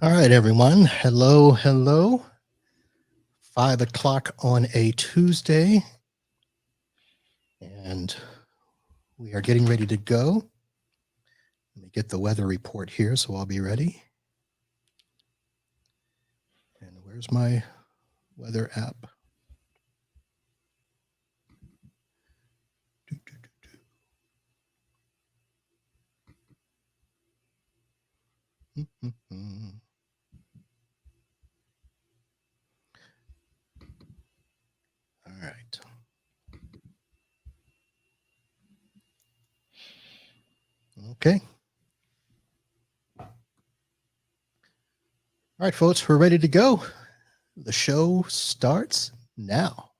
All right, everyone. Hello, hello. 5 o'clock on a Tuesday, and we are getting ready to go. Let me get the weather report here so I'll be ready. And where's my weather app? All right. Okay. All right, folks, we're ready to go. The show starts now.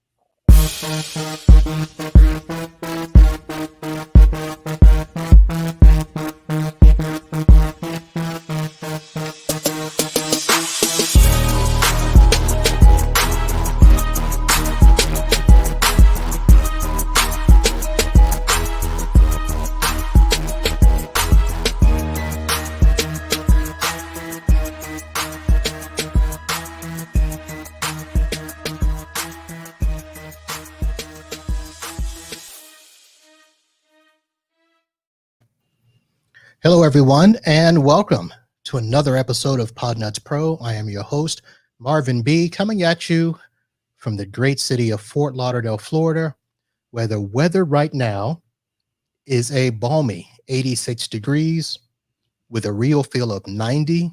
Hello, everyone, and welcome to another episode of Podnuts Pro. I am your host, Marvin B., coming at you from the great city of Fort Lauderdale, Florida, where the weather right now is a balmy 86 degrees with a real feel of 90.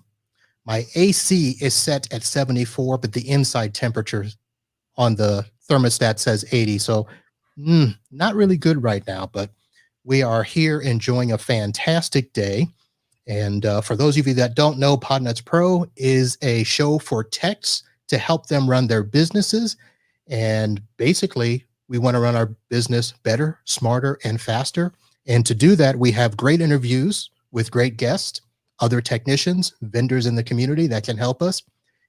My AC is set at 74, but the inside temperature on the thermostat says 80. So not really good right now, but we are here enjoying a fantastic day. And for those of you that don't know, Podnuts Pro is a show for techs to help them run their businesses. And basically, we want to run our business better, smarter, and faster. And to do that, we have great interviews with great guests, other technicians, vendors in the community that can help us.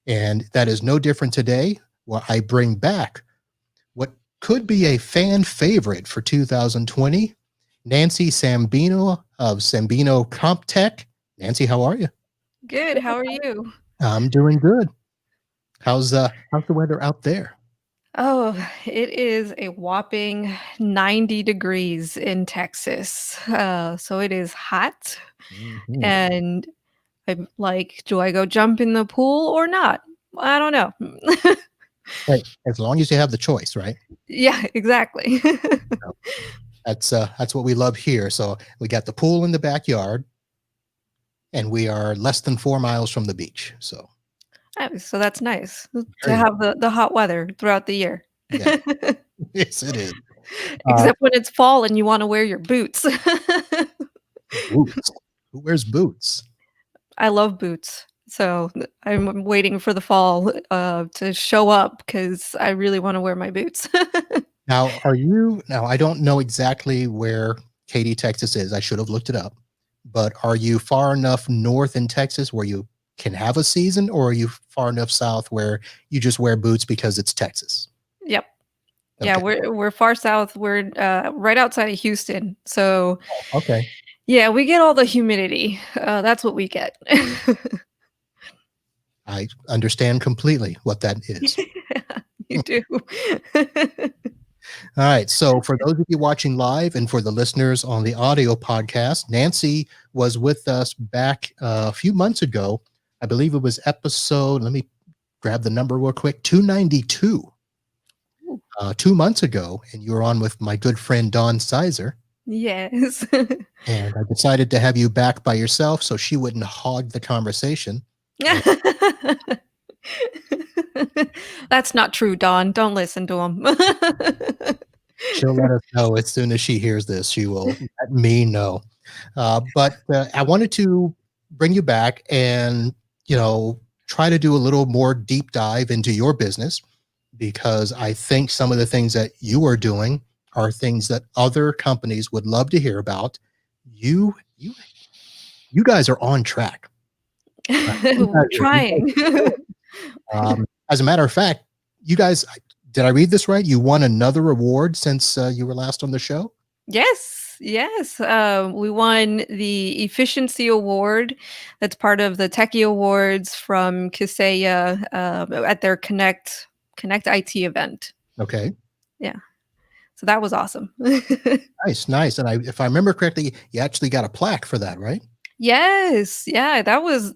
And that is no different today, where I bring back what could be a fan favorite for 2020, Nancy Sabino of Sabino CompTech. Nancy, how are you? Good. How are you? I'm doing good. How's the weather out there? Oh, it is a whopping 90 degrees in Texas. So it is hot. Mhm. And I'm like, do I go jump in the pool or not? I don't know. Hey, as long as you have the choice, right? Yeah, exactly. So that's what we love here. So we got the pool in the backyard, and we are less than 4 miles from the beach. So So that's nice to very nice. have the hot weather throughout the year. Yeah, yes, it is. Uh, Except when it's fall and you want to wear your boots. Boots. Who wears boots? I love boots. So I'm waiting for the fall to show up because I really want to wear my boots. Now, are you now? I don't know exactly where Katy, Texas is. I should have looked it up. But are you far enough north in Texas where you can have a season, or are you far enough south where you just wear boots because it's Texas? Yep. Yeah, Okay. we're far south. We're right outside of Houston. So Okay. yeah, we get all the humidity. That's what we get. I understand completely what that is. You do. All right. So, for those of you watching live and for the listeners on the audio podcast, Nancy was with us back a few months ago. I believe it was episode, let me grab the number real quick, 292, 2 months ago. And you were on with my good friend Dawn Sizer. Yes. And I decided to have you back by yourself so she wouldn't hog the conversation. And That's not true, Dawn. Don't listen to him. she'll let us know as soon as she hears this. She will let me know. But I wanted to bring you back and, try to do a little more deep dive into your business, because I think some of the things that you are doing are things that other companies would love to hear about. You, you, you guys are on track. You guys Trying. as a matter of fact, you guys, did I read this right? You won another award since you were last on the show? Yes. yes. We won the Efficiency Award. That's part of the Techie Awards from Kaseya at their Connect IT event. Okay. Yeah, so that was awesome. Nice, nice. And if I remember correctly, you actually got a plaque for that, right? Yes, yeah, that was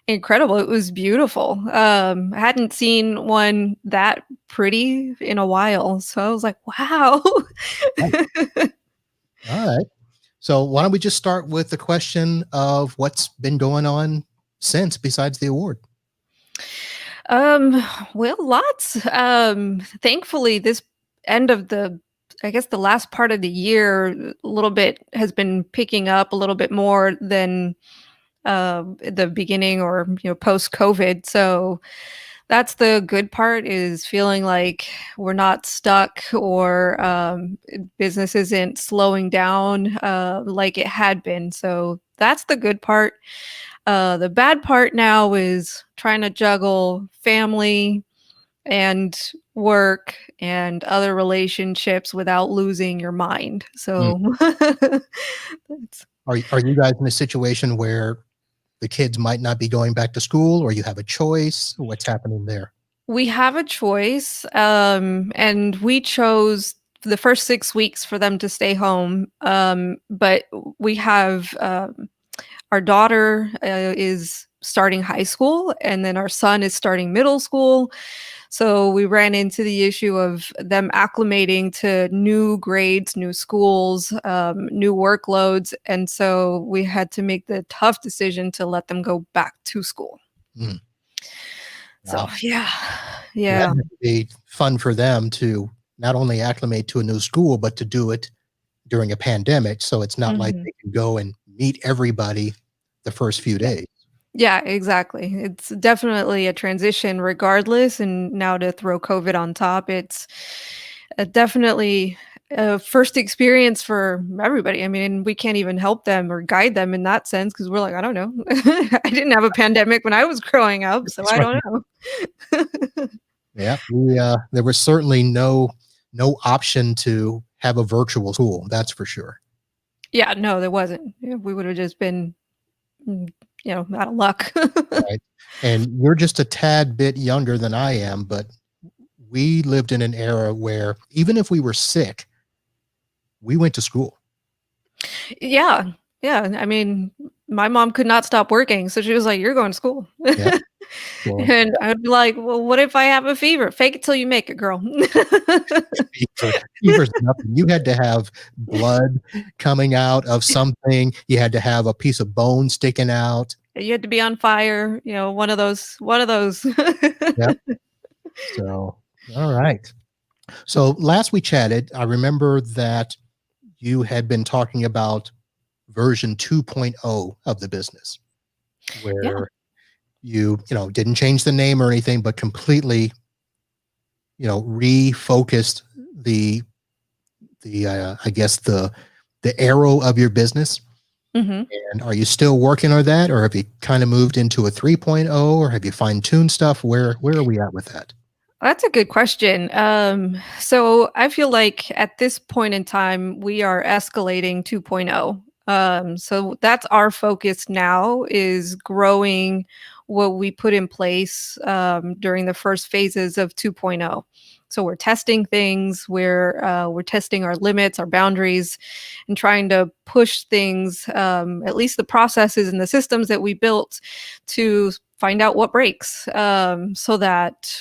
incredible. It was beautiful. I hadn't seen one that pretty in a while, so I was like, "Wow." Right. All right. So why don't we just start with the question of what's been going on since besides the award? Um, well, lots. Thankfully, this end of the I guess the last part of the year, a little bit has been picking up a little bit more than the beginning or post COVID. So that's the good part is feeling like we're not stuck or business isn't slowing down like it had been. So that's the good part. The bad part now is trying to juggle family and work and other relationships without losing your mind. Mm. So that's Are you guys in a situation where the kids might not be going back to school, or you have a choice? What's happening there? we have a choice, and we chose the first 6 weeks for them to stay home, but we have, our daughter, is starting high school, and then our son is starting middle school, so we ran into the issue of them acclimating to new grades, new schools, new workloads, and so we had to make the tough decision to let them go back to school. Mm. So, Wow. yeah. And that Yeah. had to be fun for them to not only acclimate to a new school, but to do it during a pandemic. So it's not like Mhm. they can go and meet everybody the first few days. Yeah, exactly. It's definitely a transition regardless, and now to throw COVID on top, it's, definitely a first experience for everybody. I mean, we can't even help them or guide them in that sense because 'cause we're like, "I don't know. I didn't have a pandemic when I was growing up, so That's I right. don't know." Yeah, there was certainly no option to have a virtual school. That's for sure. Yeah, no, there wasn't. Yeah, we would've just been, mm, out of luck. Right. And you're just a tad bit younger than I am, but we lived in an era where even if we were sick, we went to school. Yeah. Yeah, I mean, my mom could not stop working, so she was like, "You're going to school." Yeah. So And I'd be like, "Well, what if I have a fever? Fake it till you make it, girl." fever's nothing. You had to have blood coming out of something. You had to have a piece of bone sticking out. You had to be on fire, one of those. Yep. So, all right. So last we chatted, I remember that you had been talking about version 2.0 of the business, Yeah. where you didn't change the name or anything, but completely, refocused the I guess the arrow of your business. Mhm. And are you still working on that, or have you kind of moved into a 3.0, or have you fine-tuned stuff? Where are we at with that? That's a good question. So I feel like at this point in time, we are escalating 2.0. So that's our focus now is growing what we put in place during the first phases of 2.0. So we're testing things, we're testing our limits, our boundaries, and trying to push things, at least the processes and the systems that we built to find out what breaks, so that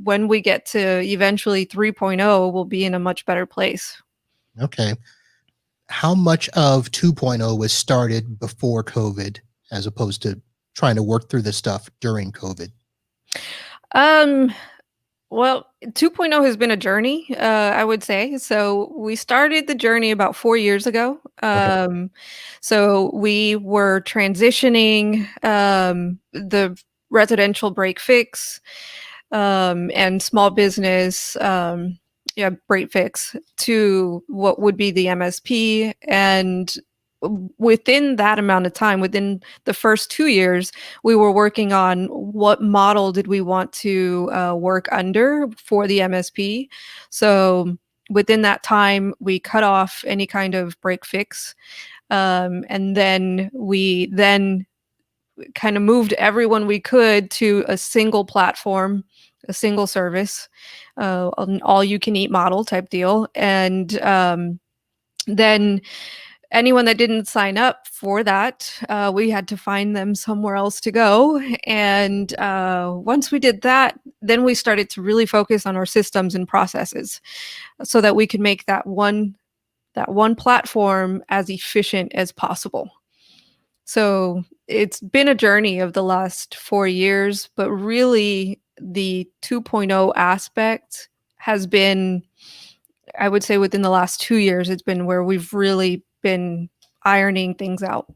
when we get to eventually 3.0, we'll be in a much better place. Okay. How much of 2.0 was started before COVID as opposed to trying to work through this stuff during COVID? Um, well, 2.0 has been a journey, I would say. So we started the journey about 4 years ago. Okay. So we were transitioning the residential break fix and small business, yeah, break fix to what would be the MSP. And within that amount of time, within the first 2 years, we were working on what model did we want to work under for the MSP. So within that time, we cut off any kind of break fix. And then we then kind of moved everyone we could to a single platform, a single service, an all you can eat model type deal. And then anyone that didn't sign up for that, we had to find them somewhere else to go. And once we did that, then we started to really focus on our systems and processes so that we could make that one platform as efficient as possible. So it's been a journey of the last 4 years, but really the 2.0 aspect has been, I would say within the last 2 years, it's been where we've really been ironing things out.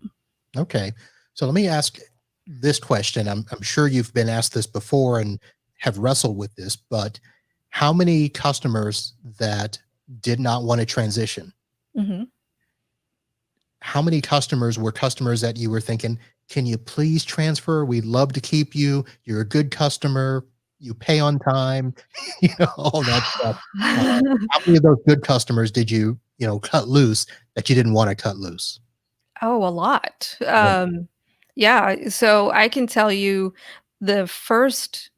Okay. So let me ask this question. I'm sure you've been asked this before and have wrestled with this, but how many customers that did not want to transition? Mhm. How many customers were customers that you were thinking, can you please transfer? We'd love to keep you. You're a good customer. You pay on time, all that stuff. How many of those good customers did you, cut loose that you didn't want to cut loose? Oh, a lot. Right. Yeah, so I can tell you the first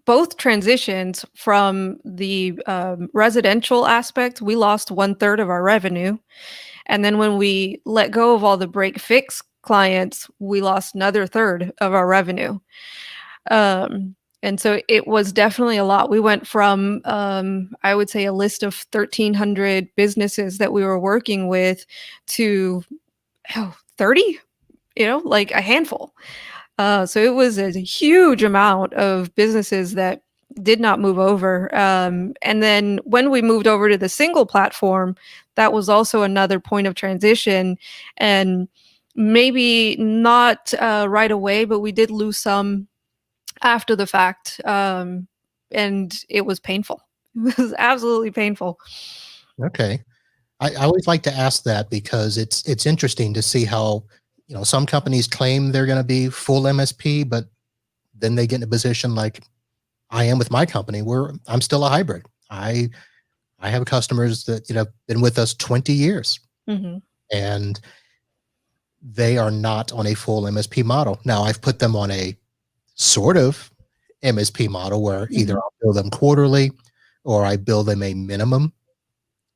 both transitions from the, residential aspect, we lost 1/3 of our revenue, and then when we let go of all the break fix clients, we lost another third of our revenue. And so it was definitely a lot. We went from, I would say, a list of 1,300 businesses that we were working with to, 30? Like a handful. So it was a huge amount of businesses that did not move over. And then when we moved over to the single platform, that was also another point of transition. And maybe not right away, but we did lose some after the fact. And it was painful. It was absolutely painful. Okay. I always like to ask that because it's interesting to see how, some companies claim they're going to be full MSP, but then they get in a position like I am with my company where I'm still a hybrid. I have customers that, been with us 20 years Hmm. and they are not on a full MSP model. Now I've put them on a sort of MSP model where either Hmm. I'll bill them quarterly or I bill them a minimum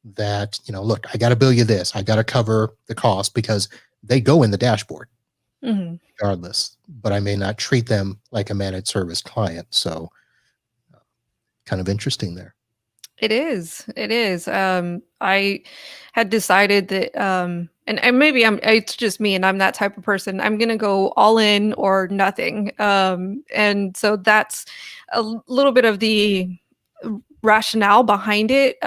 that, look, I got to bill you this. I got to cover the cost because they go in the dashboard Hmm. regardless, but I may not treat them like a managed service client. So kind of interesting there. It is. It is. I had decided that, and maybe it's just me, and I'm that type of person. I'm gonna go all in or nothing. And so that's little bit of the rationale behind it.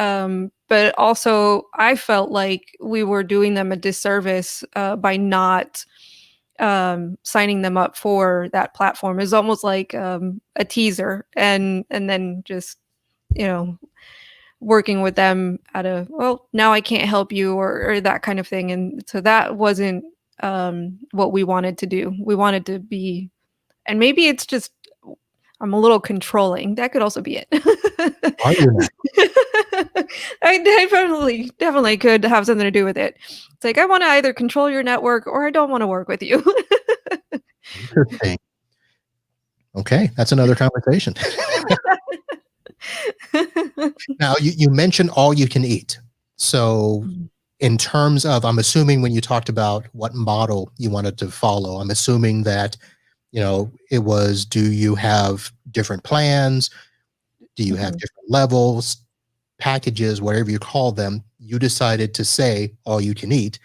But also, I felt like we were doing them a disservice by not signing them up for that platform. Is almost like a teaser, and then just you know working with them at a, well, now I can't help you, or that kind of thing. And so that wasn't what we wanted to do. We wanted to be, and maybe it's just I'm a little controlling. That could also be it. Are you now? I definitely could have something to do with it. It's like I want to either control your network or I don't want to work with you. Interesting. Okay, that's another conversation. Now you mentioned all you can eat. So Mhm. in terms of, I'm assuming when you talked about what model you wanted to follow, I'm assuming that, it was, do you have different plans? Do you have Mhm. different levels, packages, whatever you call them? You decided to say all you can eat.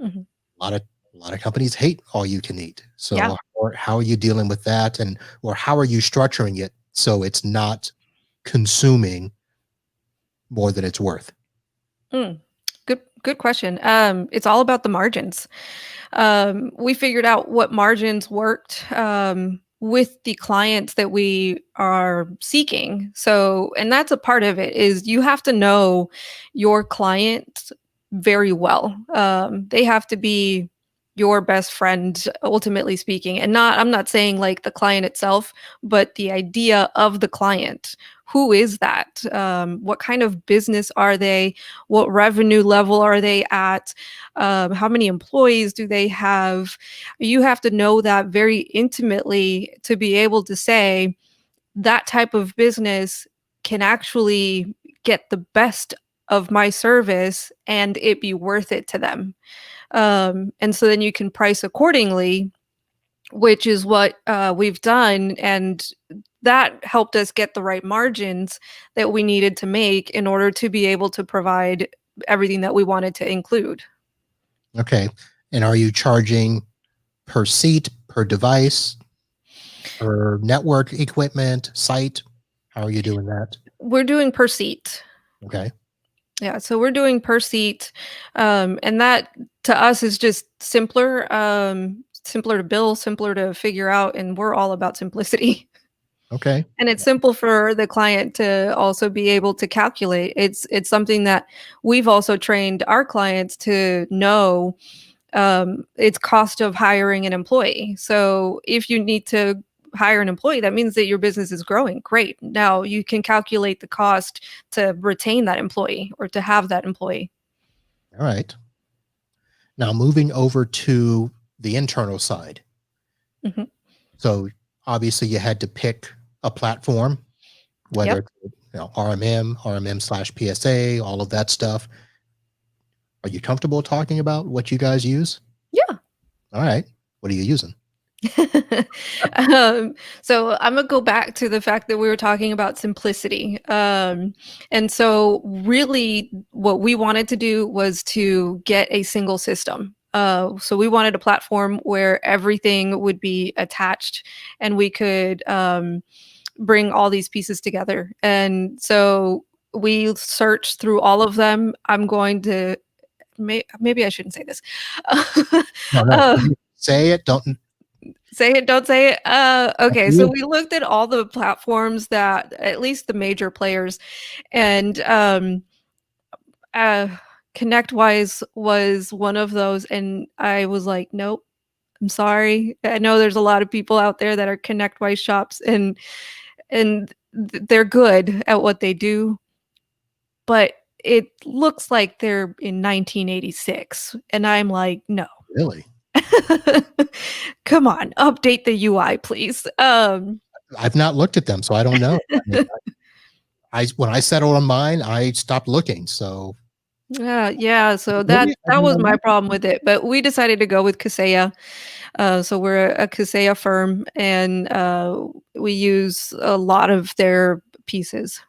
Mhm. A lot of companies hate all you can eat. Yeah. So or how are you dealing with that, and or how are you structuring it so it's not consuming more than it's worth? Mm. Good question. It's all about the margins. We figured out what margins worked with the clients that we are seeking. So, and that's a part of it is you have to know your clients very well. They have to be your best friend, ultimately speaking. And not I'm not saying like the client itself, but the idea of the client. Who is that? What kind of business are they? What revenue level are they at? How many employees do they have? You have to know that very intimately to be able to say that type of business can actually get the best of my service and it be worth it to them. And so then you can price accordingly, which is what we've done. And that helped us get the right margins that we needed to make in order to be able to provide everything that we wanted to include. Okay. And are you charging per seat, per device, per network equipment, site? How are you doing that? We're doing per seat. Okay. Yeah, so we're doing per seat, and that to us is just simpler, simpler to bill, simpler to figure out, and we're all about simplicity. Okay. And it's simple for the client to also be able to calculate. It's something that we've also trained our clients to know, it's cost of hiring an employee. So if you need to hire an employee, that means that your business is growing. Great. Now you can calculate the cost to retain that employee or to have that employee. All right. Now moving over to the internal side. Mhm. So obviously you had to pick a platform, whether Yep. it's, RMM, RMM/PSA, all of that stuff. Are you comfortable talking about what you guys use? Yeah. All right. What are you using? um, so I'm gonna go back to the fact that we were talking about simplicity. And so really what we wanted to do was to get a single system. So we wanted a platform where everything would be attached and we could bring all these pieces together. And so we searched through all of them. I'm going to maybe I shouldn't say this. No, no. uh, Say it. Don't. Say it, don't say it. Up Okay, to so you. we looked at all the platforms that at least the major players, and uh, ConnectWise was one of those, and I was like, nope, I'm sorry. I know there's a lot of people out there that are ConnectWise shops, and they're good at what they do, but it looks like they're in 1986, and I'm like, no. Really? Come on, update the UI, please. I've not looked at them, so I don't know. I mean, I when I settled on mine, I stopped looking. So Yeah, so really, I that did was not my know. problem with it, but we decided to go with Kaseya. So we're a Kaseya firm, and we use a lot of their pieces.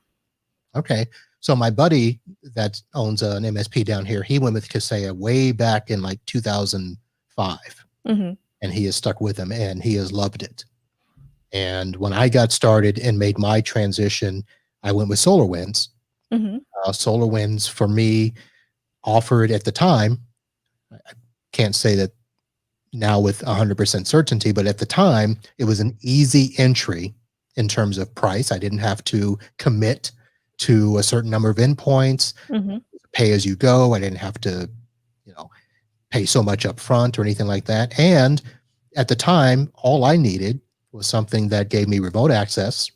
Okay. So my buddy that owns an MSP down here, he went with Kaseya way back in like 2005, Mhm, and he has stuck with them and he has loved it. And when I got started and made my transition, I went with SolarWinds. mhm, SolarWinds for me offered at the time, I can't say that now with 100% certainty, but at the time, it was an easy entry in terms of price. I didn't have to commit to a certain number of endpoints, mhm, pay as you go. I didn't have to, you know, pay so much up front or anything like that. And at the time, all I needed was something that gave me remote access,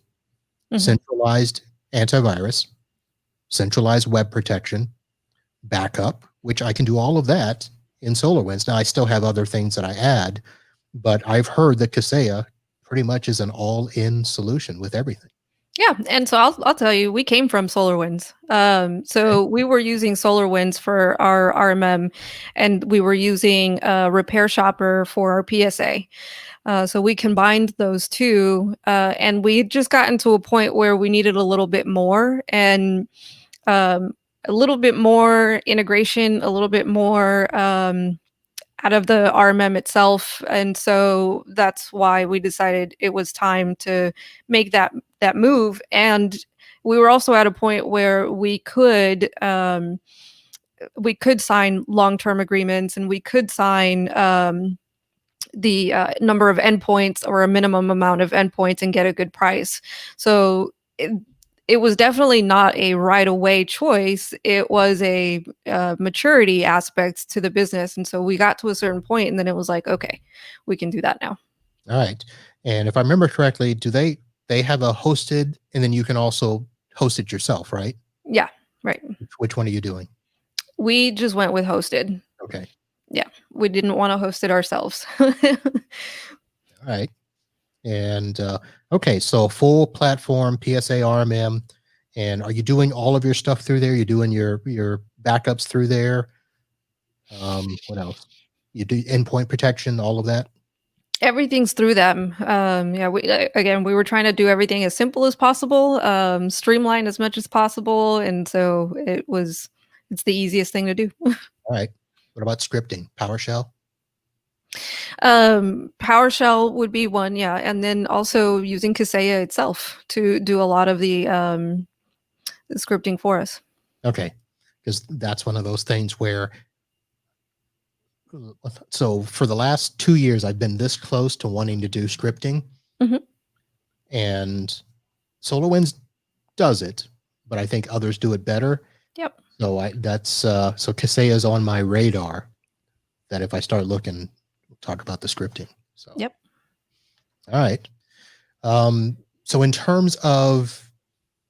mhm. centralized antivirus, centralized web protection, backup, which I can do all of that in SolarWinds. Now I still have other things that I add, but I've heard that Kaseya pretty much is an all-in solution with everything. Yeah, and so I'll tell you, we came from SolarWinds. Okay. So we were using SolarWinds for our RMM, and we were using a Repair Shopper for our PSA. So we combined those two, and we had just gotten to a point where we needed a little bit more, and um, a little bit more integration, a little bit more out of the RMM itself, and so that's why we decided it was time to make that move. And we were also at a point where we could sign long-term agreements, and we could sign the number of endpoints or a minimum amount of endpoints and get a good price. So it was definitely not a right away choice. It was a maturity aspect to the business. And so we got to a certain point and then it was like, okay, we can do that now. All right. And if I remember correctly, do they have a hosted and then you can also host it yourself, right? Yeah, right. Which one are you doing? We just went with hosted. Okay. Yeah, we didn't want to host it ourselves. All right. And okay, so full platform PSA RMM. And are you doing all of your stuff through there? You're doing your backups through there. What else? You do endpoint protection, all of that. Everything's through them. Yeah, again, we were trying to do everything as simple as possible, streamline as much as possible, and so it's the easiest thing to do. All right. What about scripting? PowerShell? PowerShell would be one, yeah, and then also using Kaseya itself to do a lot of the scripting for us. Okay. Because that's one of those things where so for the last 2 years I've been this close to wanting to do scripting. Mhm. And SolarWinds does it, but I think others do it better. Yep. So so Kaseya is on my radar that if I start looking, we'll talk about the scripting. So Yep. all right. So in terms of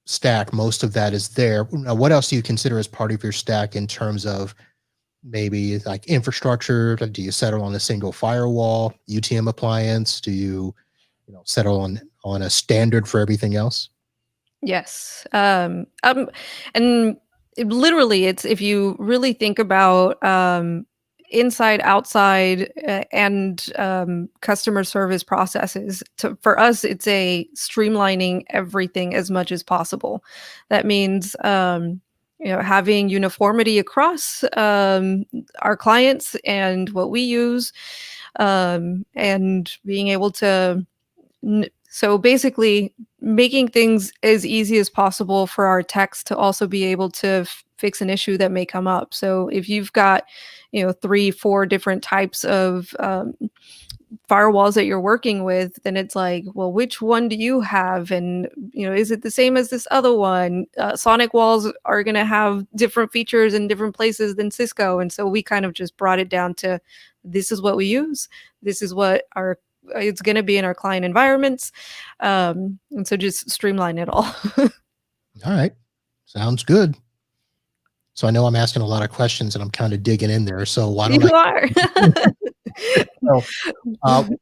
stack, most of that is there. Now, what else do you consider as part of your stack in terms of maybe like infrastructure? Do you settle on a single firewall, UTM appliance? Do you settle on a standard for everything else? Yes. And literally, it's if you really think about inside, outside, and customer service processes. For us, it's a streamlining everything as much as possible. That means having uniformity across our clients and what we use, and being able to so basically, making things as easy as possible for our techs to also be able to fix an issue that may come up. So if you've got, 3, 4 different types of firewalls that you're working with, then it's like, well, which one do you have? And, is it the same as this other one? Sonic walls are going to have different features in different places than Cisco. And so we kind of just brought it down to this is what we use. This is what it's going to be in our client environments. And so just streamline it all. All right. Sounds good. So I know I'm asking a lot of questions and I'm kind of digging in there. So why don't You are. so,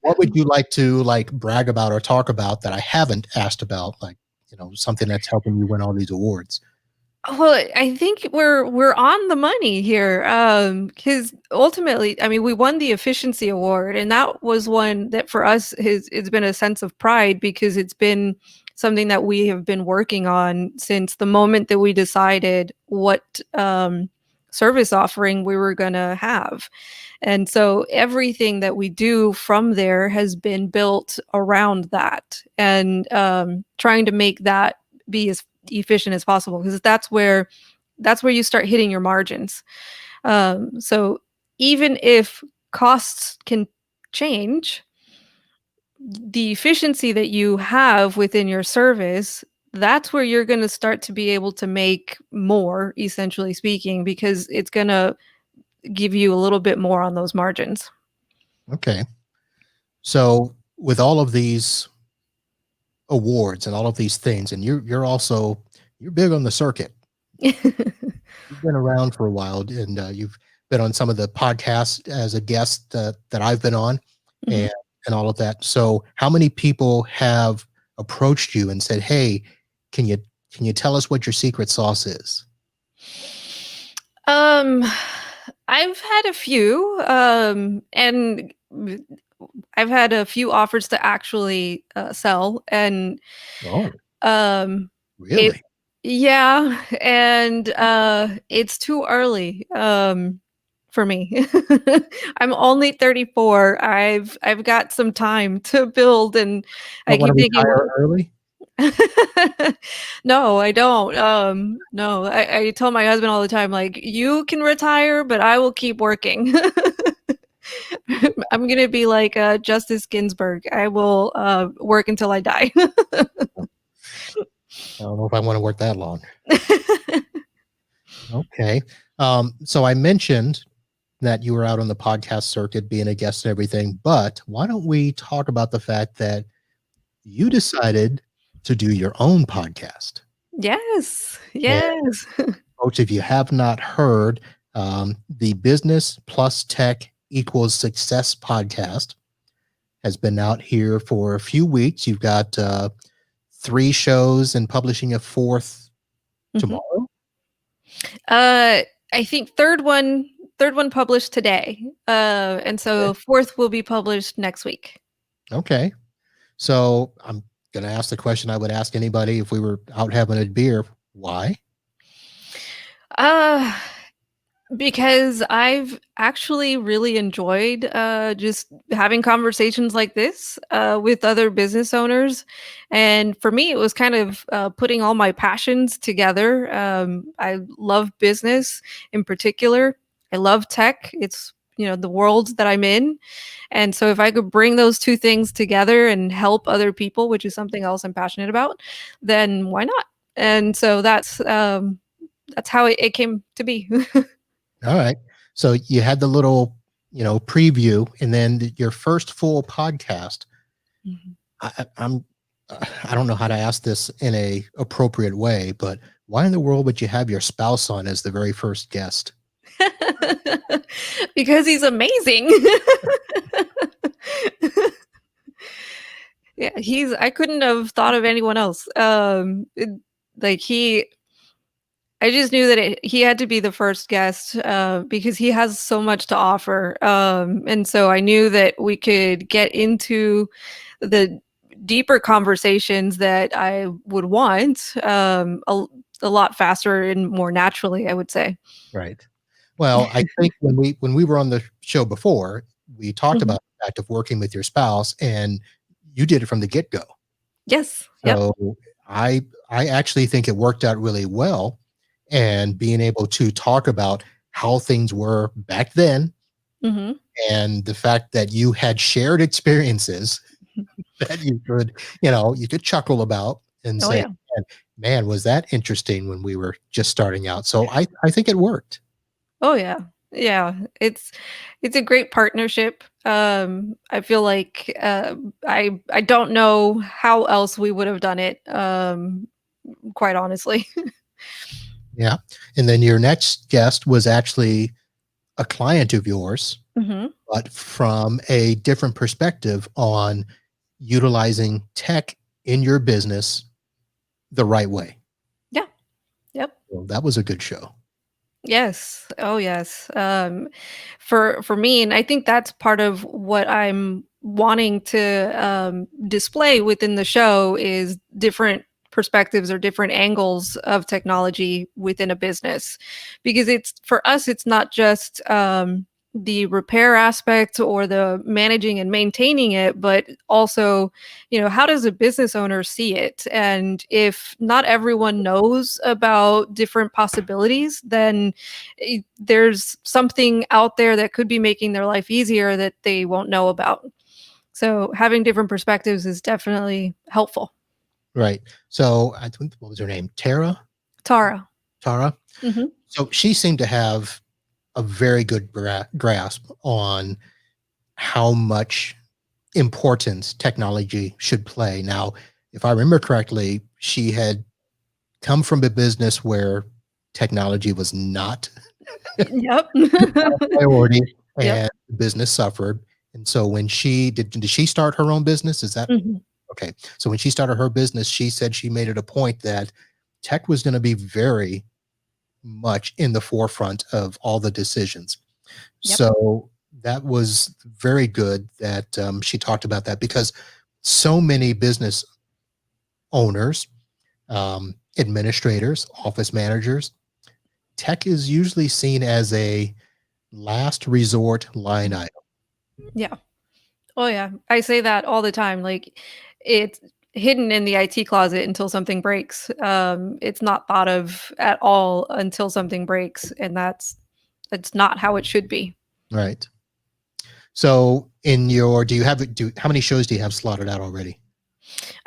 what would you like to brag about or talk about that I haven't asked about? Like, something that's helping you win all these awards. Well, I think we're on the money here, because ultimately, I mean, we won the efficiency award, and that was one that for us it's been a sense of pride because it's been something that we have been working on since the moment that we decided what service offering we were going to have. And so everything that we do from there has been built around that and trying to make that be as efficient as possible because that's where you start hitting your margins. So even if costs can change, the efficiency that you have within your service, that's where you're going to start to be able to make more, essentially speaking, because it's going to give you a little bit more on those margins. Okay. So with all of these awards and all of these things, and you're big on the circuit. You've been around for a while, and you've been on some of the podcasts as a guest that I've been on, Mhm. and all of that. So, how many people have approached you and said, "Hey, can you tell us what your secret sauce is?" Um, I've had a few, and I've had a few offers to actually sell, and Oh, um, it, really? yeah, and it's too early for me. I'm only 34. I've got some time to build, and I Don't want keep to thinking, retire early? no, I don't. No, I tell my husband all the time, like, you can retire, but I will keep working. I'm gonna be like Justice Ginsburg. I will work until I die. I don't know if I want to work that long. Okay. So I mentioned that you were out on the podcast circuit being a guest and everything, but why don't we talk about the fact that you decided to do your own podcast? Yes. And Yes. folks, if you have not heard, the Business Plus Tech Equals Success podcast has been out here for a few weeks. You've got three shows and publishing a fourth Mhm. tomorrow. I think third one published today. And Okay. so fourth will be published next week. Okay. So I'm going to ask the question I would ask anybody if we were out having a beer. Why? Uh Because I've actually really enjoyed, just having conversations like this, with other business owners, and for me, it was kind of, putting all my passions together. I love business in particular. I love tech. It's, the world that I'm in, and so if I could bring those 2 things together and help other people, which is something else I'm passionate about, then why not? And so that's how it came to be. All right. So you had the little, preview, and then your first full podcast. Mhm. I'm, I don't know how to ask this in a appropriate way, but why in the world would you have your spouse on as the very first guest? Because he's amazing. Yeah, I couldn't have thought of anyone else. Like I just knew that he had to be the first guest, because he has so much to offer. And so I knew that we could get into the deeper conversations that I would want, a lot faster and more naturally, I would say. Right. Well, I think when we were on the show before, we talked Mhm. about the fact of working with your spouse, and you did it from the get go. Yes. Yep. So I actually think it worked out really well, and being able to talk about how things were back then, Mhm. and the fact that you had shared experiences that you could chuckle about and Oh, say, yeah. man, was that interesting when we were just starting out. So I think it worked. Oh, yeah. Yeah, it's a great partnership. I feel like, I don't know how else we would have done it, quite honestly. Yeah. And then your next guest was actually a client of yours, Mhm. but from a different perspective on utilizing tech in your business the right way. Yeah. Yep. So that was a good show. Yes. Oh, yes. For me, and I think that's part of what I'm wanting to, display within the show is different perspectives or different angles of technology within a business, because it's for us, it's not just, the repair aspect or the managing and maintaining it, but also, how does a business owner see it? And if not everyone knows about different possibilities, then there's something out there that could be making their life easier that they won't know about. So having different perspectives is definitely helpful. Right. So I think, what was her name? Tara. Tara. Mhm. So she seemed to have a very good grasp on how much importance technology should play. Now, if I remember correctly, she had come from a business where technology was not Yep. a priority, Yep. and the business suffered. And so when did she start her own business? Is that Mhm. okay? So when she started her business, she said she made it a point that tech was going to be very much in the forefront of all the decisions. Yep. So that was very good that she talked about that, because so many business owners, administrators, office managers, tech is usually seen as a last resort line item. Yeah. Oh, yeah. I say that all the time, like, it's hidden in the IT closet until something breaks. It's not thought of at all until something breaks, and that's not how it should be. Right. So in your, do you have, how many shows do you have slotted out already?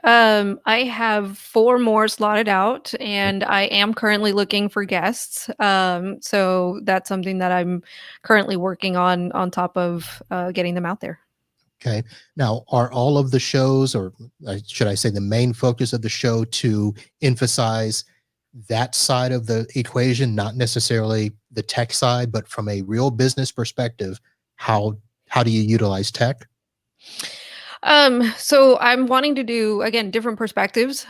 I have 4 more slotted out, and I am currently looking for guests. So that's something that I'm currently working on top of, getting them out there. Okay. Now, are all of the shows, or should I say the main focus of the show, to emphasize that side of the equation, not necessarily the tech side, but from a real business perspective, how do you utilize tech? So I'm wanting to do again different perspectives.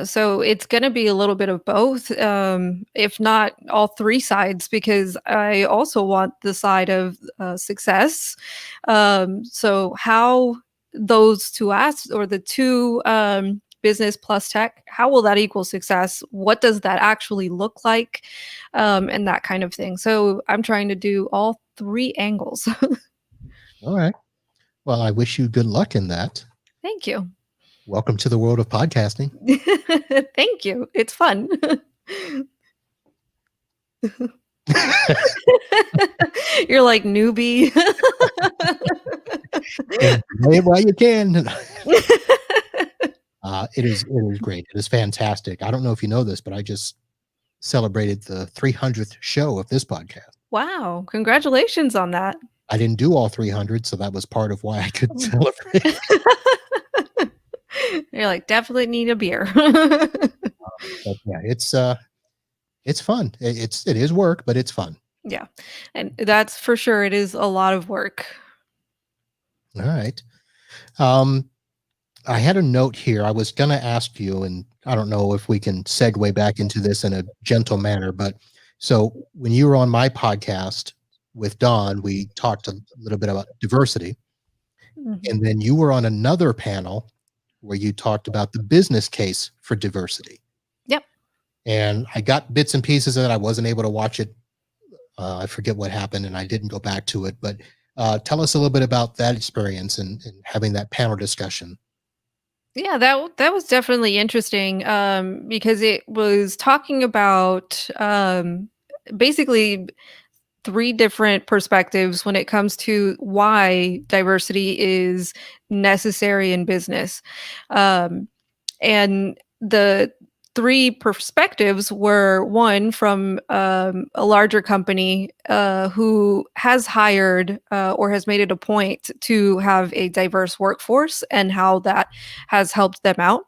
So it's gonna be a little bit of both, if not all three sides, because I also want the side of success. So how those two asks or the two business plus tech, how will that equal success? What does that actually look like? And that kind of thing. So I'm trying to do all three angles. All right. Well, I wish you good luck in that. Thank you. Welcome to the world of podcasting. Thank you. It's fun. You're like newbie. Enjoy it while you can. It is great. It is fantastic. I don't know if you know this, but I just celebrated the 300th show of this podcast. Wow, congratulations on that. I didn't do all 300, so that was part of why I could celebrate. You're like, definitely need a beer. But yeah, it's fun. It is work, but it's fun. Yeah, and that's for sure, it is a lot of work. All right. Um, I had a note here. I was gonna ask you, and I don't know if we can segue back into this in a gentle manner, but so when you were on my podcast with Don, we talked a little bit about diversity, Mhm. and then you were on another panel where you talked about the business case for diversity. Yep. And I got bits and pieces of it. I wasn't able to watch it. I forget what happened, and I didn't go back to it. But tell us a little bit about that experience and having that panel discussion. Yeah, that was definitely interesting, because it was talking about, basically 3 different perspectives when it comes to why diversity is necessary in business. Um, and the 3 perspectives were, 1 from, a larger company, who has hired, or has made it a point to have a diverse workforce and how that has helped them out.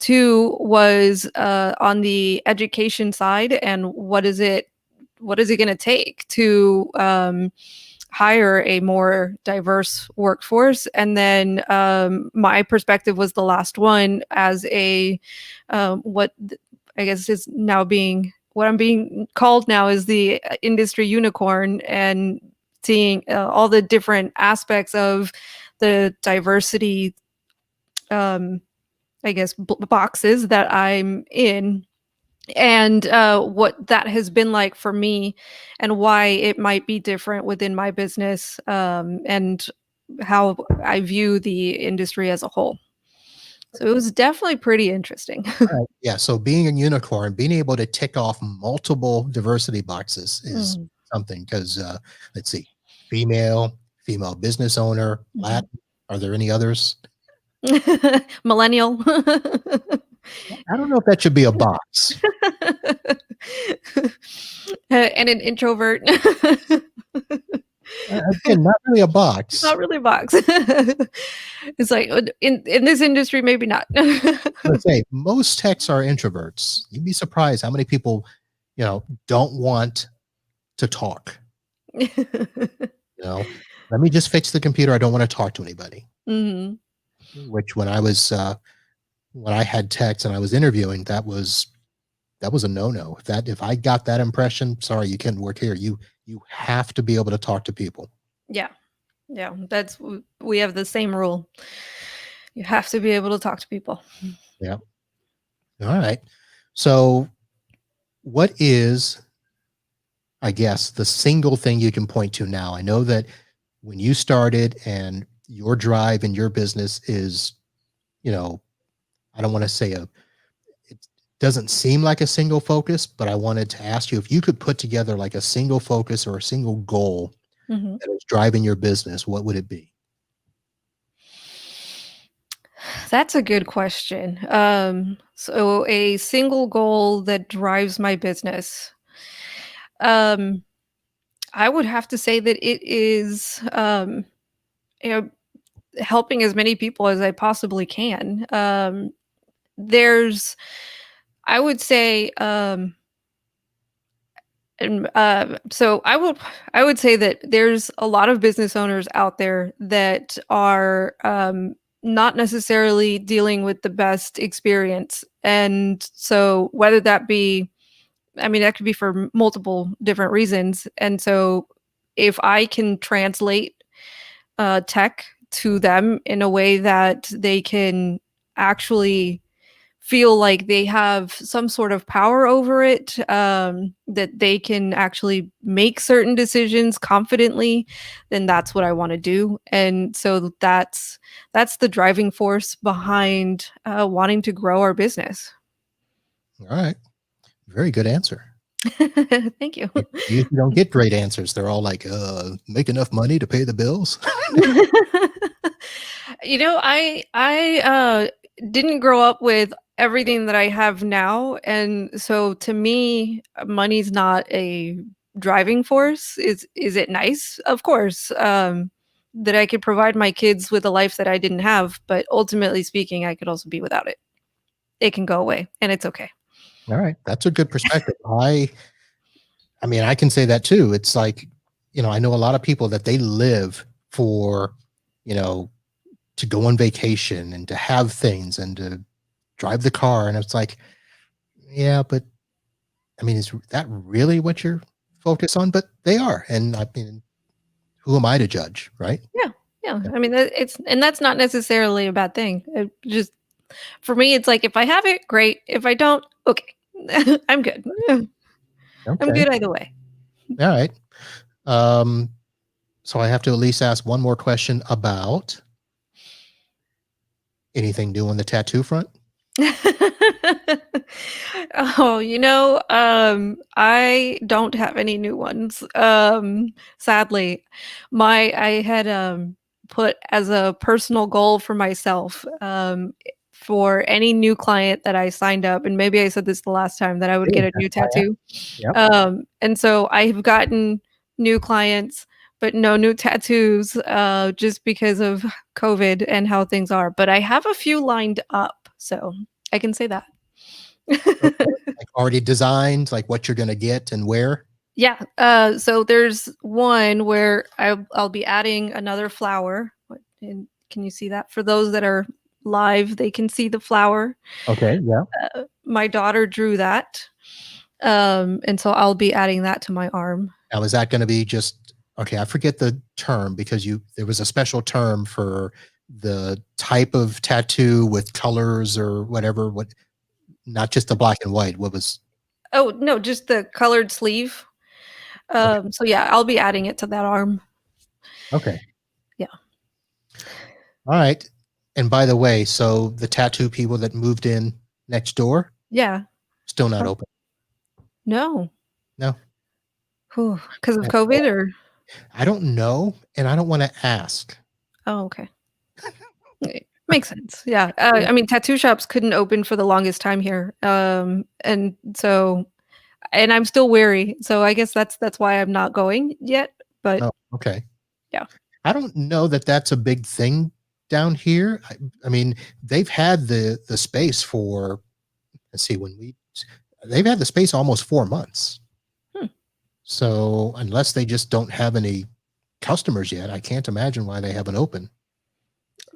2 was, on the education side and what is it gonna take to, hire a more diverse workforce? And then, my perspective was the last one as I guess is now being what I'm being called now is the industry unicorn, and seeing all the different aspects of the diversity, um, I guess, boxes that I'm in, and what that has been like for me, and why it might be different within my business, and how I view the industry as a whole. So it was definitely pretty interesting. Yeah. So being a unicorn, being able to tick off multiple diversity boxes is Mhm. something because let's see, female, female business owner, Mhm. Latin. Are there any others? Millennial. I don't know if that should be a box. And an introvert. Again, not really a box. Not really a box. It's like, in this industry, maybe not. Let's say most techs are introverts. You'd be surprised how many people, don't want to talk. You know, let me just fix the computer. I don't want to talk to anybody. Mhm. Which when I had techs and I was interviewing, that was a no-no. If I got that impression, sorry, you can't work here. You have to be able to talk to people. Yeah. Yeah, we have the same rule. You have to be able to talk to people. Yeah. All right. So what is, I guess, the single thing you can point to now? I know that when you started and your drive in your business is, you know, I don't want to say it doesn't seem like a single focus, but I wanted to ask you if you could put together like a single focus or a single goal Mhm. that is driving your business, what would it be? That's a good question. So a single goal that drives my business. Um, I would have to say that it is, you know, helping as many people as I possibly can. There's, I would say, so I would say that there's a lot of business owners out there that are not necessarily dealing with the best experience, and so whether that be, I mean, that could be for multiple different reasons, and so if I can translate tech to them in a way that they can actually feel like they have some sort of power over it, that they can actually make certain decisions confidently, then that's what I want to do. And so that's the driving force behind wanting to grow our business. All right. Very good answer. Thank you. You usually don't get great answers. They're all like, make enough money to pay the bills. I didn't grow up with everything that I have now, and so to me, money's not a driving force. Is it nice? Of course, that I could provide my kids with a life that I didn't have, but ultimately speaking, I could also be without it. It can go away, and it's okay. All right. That's a good perspective. I mean, I can say that too. It's like, I know a lot of people that they live for, you know, to go on vacation and to have things and to drive the car. And it's like, yeah, but I mean, is that really what you're focused on? But they are. And I mean, who am I to judge? Right. Yeah, yeah. Yeah. I mean, it's and that's not necessarily a bad thing. It just for me, it's like if I have it, great. If I don't, okay, I'm good. I'm Okay. good either way. All right. Um, so I have to at least ask one more question about anything new on the tattoo front. Oh, I don't have any new ones. Sadly. I had put as a personal goal for myself, for any new client that I signed up, and maybe I said this the last time, that I would Good. get a That's new why I tattoo. Yep. And so I've gotten new clients, but no new tattoos, just because of COVID and how things are. But I have a few lined up, so I can say that. Okay. Like already designed, like what you're going to get and where. Yeah, so there's one where I'll be adding another flower. And can you see that? For those that are live, they can see the flower. Okay. Yeah. My daughter drew that, and so I'll be adding that to my arm. Now, is that going to be just okay? I forget the term because there was a special term for the type of tattoo with colors or whatever. What, not just the black and white. What was Oh, no, just the colored sleeve. okay? So yeah, I'll be adding it to that arm. Okay. Yeah. All right. And by the way, so the tattoo people that moved in next door Yeah. still not Huh. open. No. No. Because of Yeah. COVID or I don't know, and I don't want to ask. oh, okay. Makes sense. Yeah. I mean, tattoo shops couldn't open for the longest time here. And so and I'm still wary. So I guess that's why I'm not going yet, but Oh, okay. yeah. I don't know that that's a big thing down here. I mean, they've had the space for, let's see, they've had the space almost 4 months. Hmm. So unless they just don't have any customers yet, I can't imagine why they haven't opened.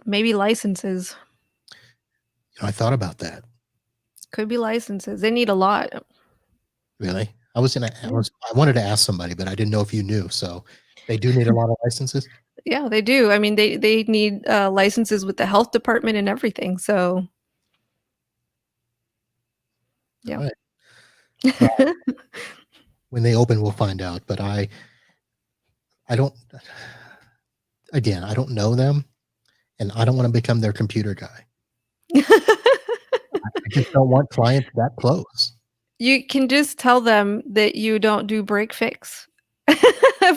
Maybe licenses. I thought about that. Could be licenses. They need a lot. Really, Yeah. I wanted to ask somebody, but I didn't know if you knew. So they do need a lot of licenses. Yeah, they do. I mean, they need licenses with the health department and everything. So All yeah. right. Well, when they open, we'll find out. But I don't. Again, I don't know them, and I don't want to become their computer guy. I just don't want clients that close. You can just tell them that you don't do break fix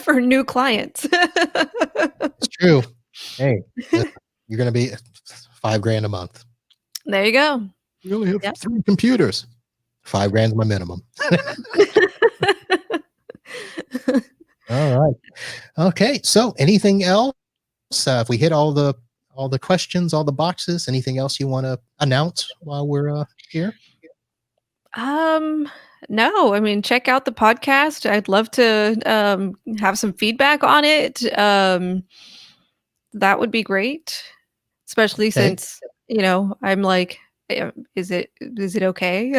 for new clients. It's true. Hey, listen, you're going to be $5,000 a month. There you go. We only have Yep. 3 computers. $5,000 is my minimum. All right. Okay. So anything else? If we hit all the questions, all the boxes, anything else you want to announce while we're here? Um, no, I mean, check out the podcast. I'd love to have some feedback on it. That would be great, especially Okay. since, I'm like, is it okay?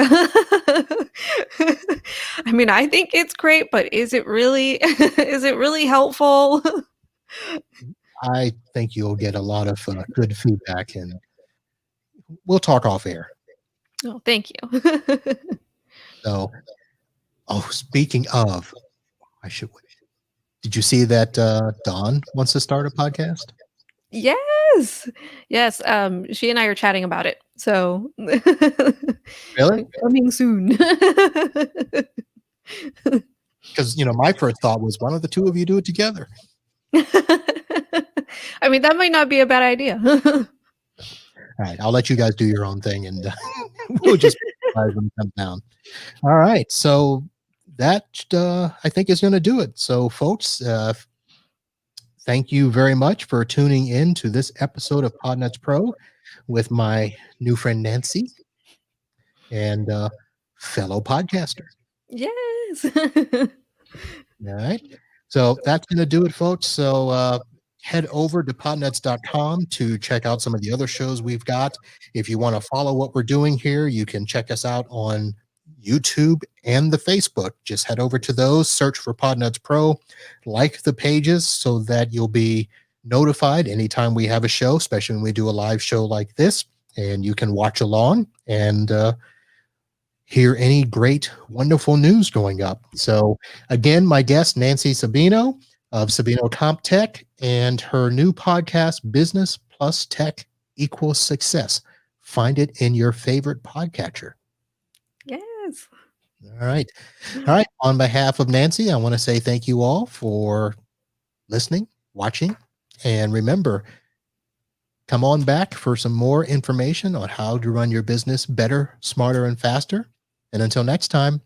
I mean, I think it's great, but is it really is it really helpful? I think you'll get a lot of good feedback, and we'll talk off air. Oh, thank you. So, oh, speaking of, I should. Did you see that Dawn wants to start a podcast? Yes. Yes, she and I are chatting about it, so Really? coming soon. Because my first thought was, why don't the two of you do it together? I mean, that might not be a bad idea. All right, I'll let you guys do your own thing, and we'll just when it comes down. All right, so that I think is going to do it. So, folks, thank you very much for tuning in to this episode of Podnuts Pro with my new friend Nancy and fellow podcaster. Yes. All right. So that's going to do it, folks. So head over to podnuts.com to check out some of the other shows we've got. If you want to follow what we're doing here, you can check us out on YouTube and the Facebook. Just head over to those, search for Podnuts Pro, like the pages so that you'll be notified anytime we have a show, especially when we do a live show like this, and you can watch along and hear any great, wonderful news going up. So again, my guest, Nancy Sabino of Sabino Comp Tech, and her new podcast, Business Plus Tech Equals Success. Find it in your favorite podcatcher. Yes. All right. All right. On behalf of Nancy, I want to say thank you all for listening, watching, and remember, come on back for some more information on how to run your business better, smarter, and faster. And until next time,